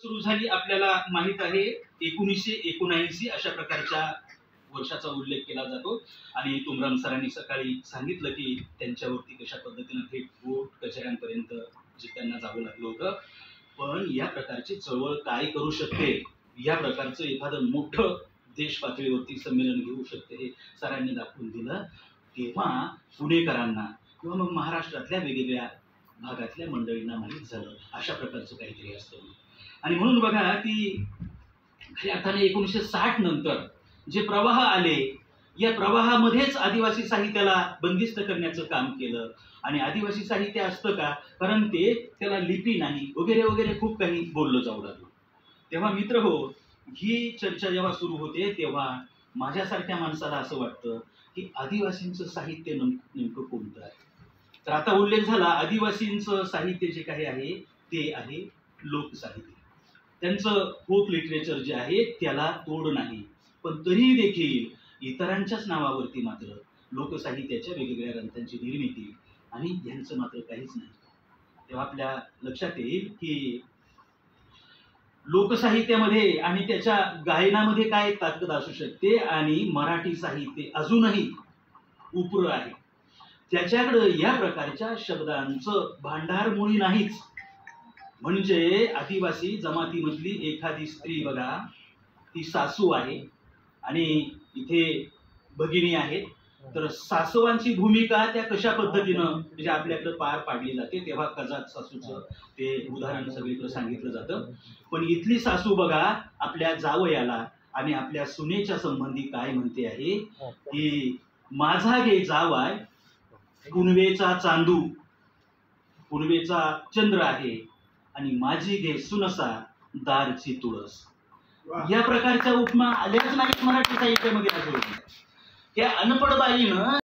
सुरू झाली आपल्याला माहित आहे 1979 अशा प्रकारच्या वर्षाचा उल्लेख केला जातो आणि तुमराम सरांनी सकाळी सांगितलं की त्यांच्यावरती कशा पद्धतीने थेट कोर्ट कचेऱ्यांपर्यंत जे त्यांना जावं लागलं होतं. पण या प्रकारची चळवळ काय करू शकते, या प्रकारचं एखादं मोठं देश पातळीवरती संमेलन घेऊ शकते हे सरांनी दाखवून दिलं. तेव्हा पुणेकरांना किंवा मग महाराष्ट्रातल्या वेगवेगळ्या भागातल्या मंडळींना माहीत झालं अशा प्रकारचं काहीतरी असतं. आणि म्हणून बघा की खऱ्या अर्थाने 1960 नंतर जे प्रवाह आले, या प्रवाहामध्येच आदिवासी साहित्याला बंदिस्त करण्याचं काम केलं. आणि आदिवासी साहित्य असतं का, कारण त्याला लिपी नाही वगैरे वगैरे खूप काही बोललं जाऊ लागलं. तेव्हा मित्र हो, ही चर्चा जेव्हा सुरू होते तेव्हा माझ्यासारख्या माणसाला असं वाटतं की आदिवासींचं साहित्य नेमकं कोणतं आहे. तर आता उल्लेख झाला, आदिवासींचं साहित्य जे काही आहे ते आहे लोकसाहित्य. त्यांचं फोक लिटरेचर जे आहे त्याला तोड नाही, पण तरी देखील इतरांच्याच नावावरती मात्र लोकसाहित्याच्या वेगवेगळ्या ग्रंथांची निर्मिती आणि यांचं मात्र काहीच नाही. तेव्हा आपल्या लक्षात येईल की लोकसाहित्यामध्ये आणि त्याच्या गायनामध्ये काय ताकद असू शकते आणि मराठी साहित्य अजूनही उपरं आहे. त्याच्याकडं या प्रकारच्या शब्दांचं भांडार मुळी नाहीच. म्हणजे आदिवासी जमातीमधली एखादी स्त्री बघा, ती सासू आहे आणि इथे भगिनी आहेत, तर सासवांची भूमिका त्या कशा पद्धतीनं म्हणजे आपल्याकडे पार पाडली जाते, तेव्हा कजात सासूचं ते उदाहरण सगळीकडे सांगितलं जातं. पण इथली सासू बघा आपल्या जावयाला आणि आपल्या सुनेच्या संबंधी काय म्हणते आहे की माझा गे जावाय पुनवेचा चांदू, पुनवेचा चंद्र आहे आणि माझी घे सुनसा दारची तुळस. या प्रकारच्या उपमा आल्याच नाहीत मराठी साहित्यामध्ये. अजून त्या अनपड बाईनं